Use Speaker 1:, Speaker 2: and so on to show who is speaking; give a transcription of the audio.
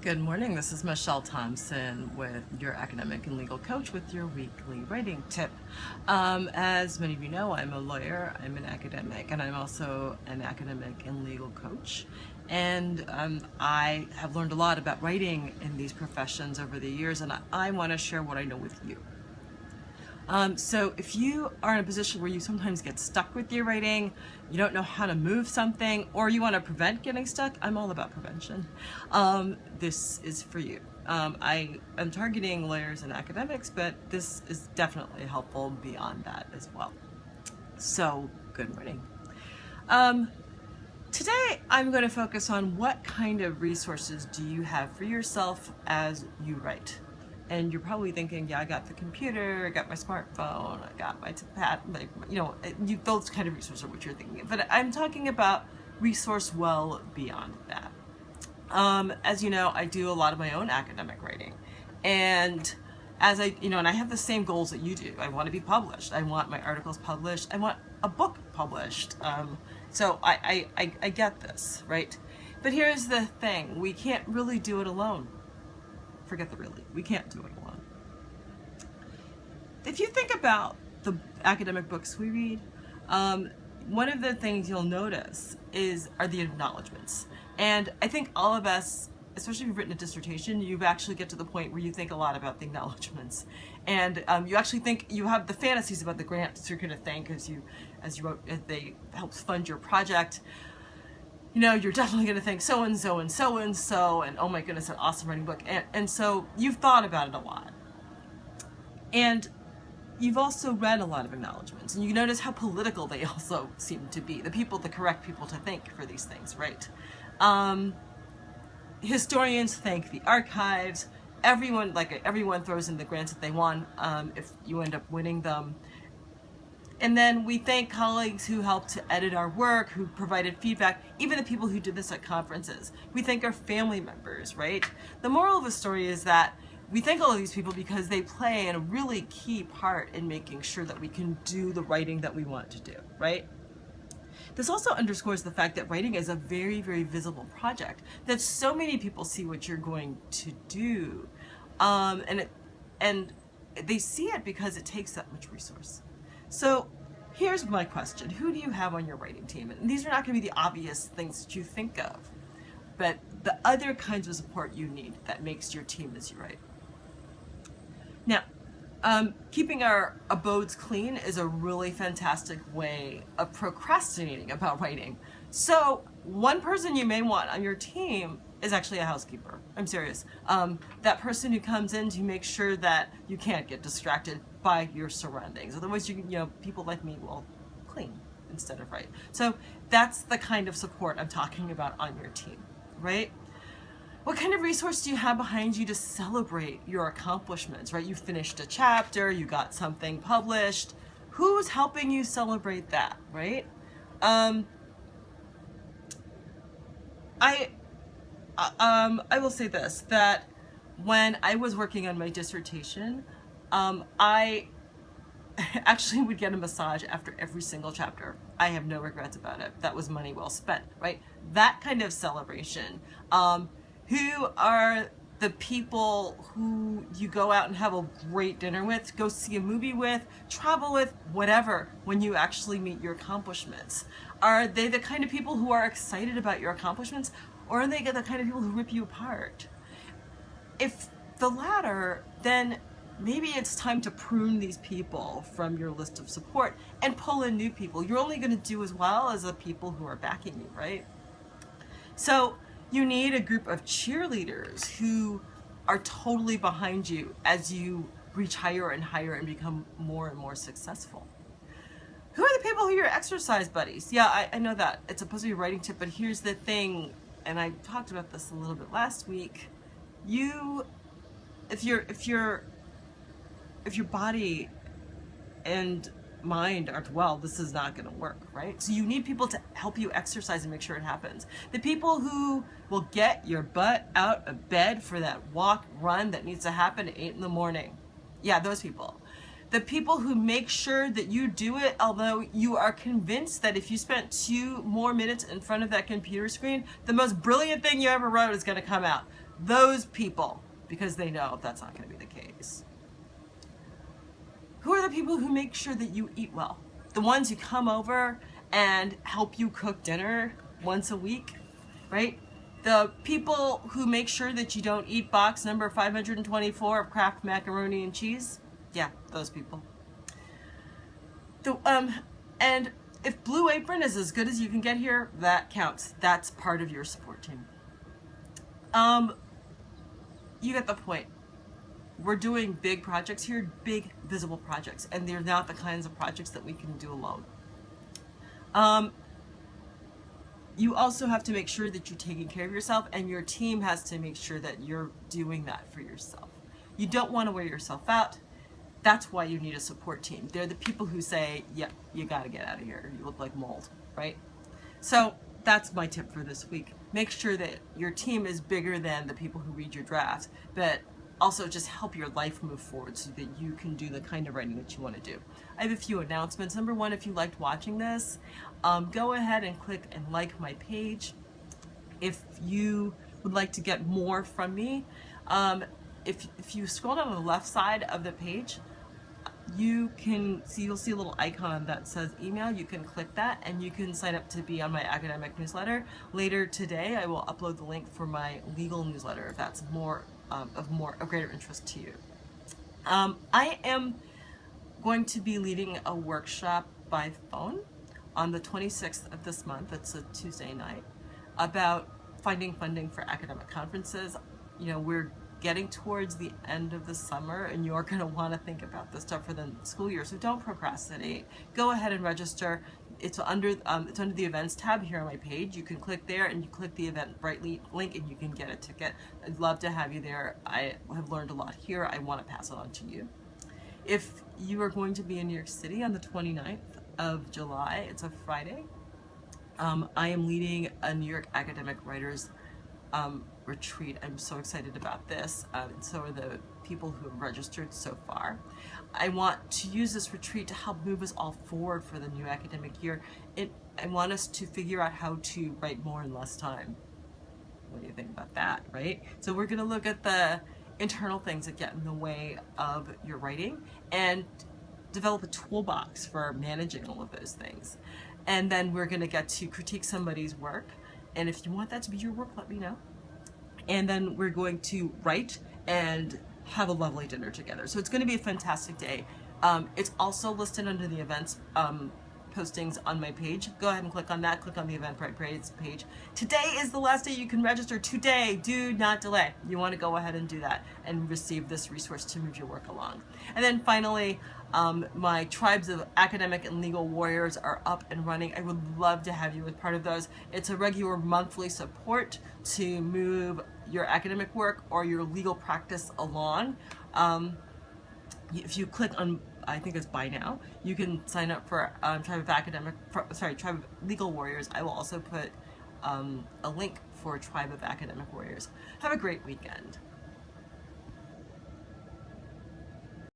Speaker 1: Good morning, this is Michelle Thompson with your academic and legal coach with your weekly writing tip. As many of you know, I'm a lawyer, I'm an academic, and I'm also an academic and legal coach. And I have learned a lot about writing in these professions over the years, and I want to share what I know with you. So if you are in a position where you sometimes get stuck with your writing, you don't know how to move something, or you want to prevent getting stuck, I'm all about prevention. This is for you. I am targeting lawyers and academics, but this is definitely helpful beyond that as well. So, good morning. Today I'm going to focus on what kind of resources do you have for yourself as you write. And you're probably thinking, yeah, I got the computer, I got my smartphone, I got my pad, those kind of resources are what you're thinking of. But I'm talking about resource well beyond that. As you know, I do a lot of my own academic writing. And as and I have the same goals that you do. I want to be published. I want my articles published. I want a book published. So I get this, right? But here's the thing. We can't really do it alone. Forget the really. We can't do it alone. If you think about the academic books we read, one of the things you'll notice are the acknowledgments. And I think all of us, especially if you've written a dissertation, you actually get to the point where you think a lot about the acknowledgments. And you actually think you have the fantasies about the grants you're going to thank as you wrote, as they helped fund your project. You know, you're definitely going to think so-and-so and so-and-so, and oh my goodness, an awesome writing book. And so you've thought about it a lot. And you've also read a lot of acknowledgments. And you notice how political they also seem to be. The correct people to thank for these things, right? Historians thank the archives. Everyone throws in the grants that they won if you end up winning them. And then we thank colleagues who helped to edit our work, who provided feedback, even the people who did this at conferences. We thank our family members, right? The moral of the story is that we thank all of these people because they play a really key part in making sure that we can do the writing that we want to do, right? This also underscores the fact that writing is a very, very visible project, that so many people see what you're going to do. And they see it because it takes that much resource. So here's my question. Who do you have on your writing team? And these are not going to be the obvious things that you think of, but the other kinds of support you need that makes your team as you write. Now, keeping our abodes clean is a really fantastic way of procrastinating about writing. So one person you may want on your team is actually a housekeeper. I'm serious. That person who comes in to make sure that you can't get distracted by your surroundings. Otherwise, people like me will clean instead of write. So that's the kind of support I'm talking about on your team, right? What kind of resource do you have behind you to celebrate your accomplishments, right? You finished a chapter, you got something published. Who's helping you celebrate that, right? I will say this, that when I was working on my dissertation, I actually would get a massage after every single chapter. I have no regrets about it. That was money well spent, right? That kind of celebration. Who are the people who you go out and have a great dinner with, go see a movie with, travel with, whatever, when you actually meet your accomplishments? Are they the kind of people who are excited about your accomplishments, or are they the kind of people who rip you apart? If the latter, then maybe it's time to prune these people from your list of support and pull in new people. You're only going to do as well as the people who are backing you, right? So you need a group of cheerleaders who are totally behind you as you reach higher and higher and become more and more successful. Who are the people who are your exercise buddies? Yeah, I know that. It's supposed to be a writing tip, but here's the thing, and I talked about this a little bit last week. If your body and mind aren't well, this is not going to work, right? So you need people to help you exercise and make sure it happens. The people who will get your butt out of bed for that walk, run that needs to happen at 8 in the morning. Yeah, those people. The people who make sure that you do it, although you are convinced that if you spent 2 more minutes in front of that computer screen, the most brilliant thing you ever wrote is going to come out. those people, because they know that's not going to be the case. Who are the people who make sure that you eat well? The ones who come over and help you cook dinner once a week, right? The people who make sure that you don't eat box number 524 of Kraft macaroni and cheese. Yeah, those people. And if Blue Apron is as good as you can get here, that counts. That's part of your support team. You get the point. We're doing big projects here, big visible projects, and they're not the kinds of projects that we can do alone. You also have to make sure that you're taking care of yourself, and your team has to make sure that you're doing that for yourself. You don't want to wear yourself out. That's why you need a support team. They're the people who say, yeah, you got to get out of here. You look like mold, right? So that's my tip for this week. Make sure that your team is bigger than the people who read your draft, but also just help your life move forward so that you can do the kind of writing that you want to do. I have a few announcements. Number one, if you liked watching this, go ahead and click and like my page. If you would like to get more from me, if you scroll down on the left side of the page, you'll see a little icon that says email. You can click that and you can sign up to be on my academic newsletter. Later today, I will upload the link for my legal newsletter if that's of greater interest to you. I am going to be leading a workshop by phone on the 26th of this month. It's a Tuesday night, about finding funding for academic conferences. You know, we're getting towards the end of the summer and you're going to want to think about this stuff for the school year, so don't procrastinate. Go ahead and register. It's under the events tab here on my page. You can click there and you click the Eventbrite link and you can get a ticket. I'd love to have you there. I have learned a lot here. I want to pass it on to you. If you are going to be in New York City on the 29th of July, it's a Friday, I am leading a New York Academic Writers retreat. I'm so excited about this, and so are the people who have registered so far. I want to use this retreat to help move us all forward for the new academic year. I want us to figure out how to write more in less time. What do you think about that, right? So we're going to look at the internal things that get in the way of your writing and develop a toolbox for managing all of those things. And then we're going to get to critique somebody's work. And if you want that to be your work, let me know. And then we're going to write and have a lovely dinner together. So it's going to be a fantastic day. It's also listed under the events postings on my page. Go ahead and click on that. Click on the Eventbrite page. Today is the last day you can register. Today, do not delay. You want to go ahead and do that and receive this resource to move your work along. And then finally, my tribes of academic and legal warriors are up and running. I would love to have you as part of those. It's a regular monthly support to move your academic work or your legal practice along. If you click on, I think it's Buy Now, you can sign up for Tribe of Legal Warriors. I will also put a link for Tribe of Academic Warriors. Have a great weekend.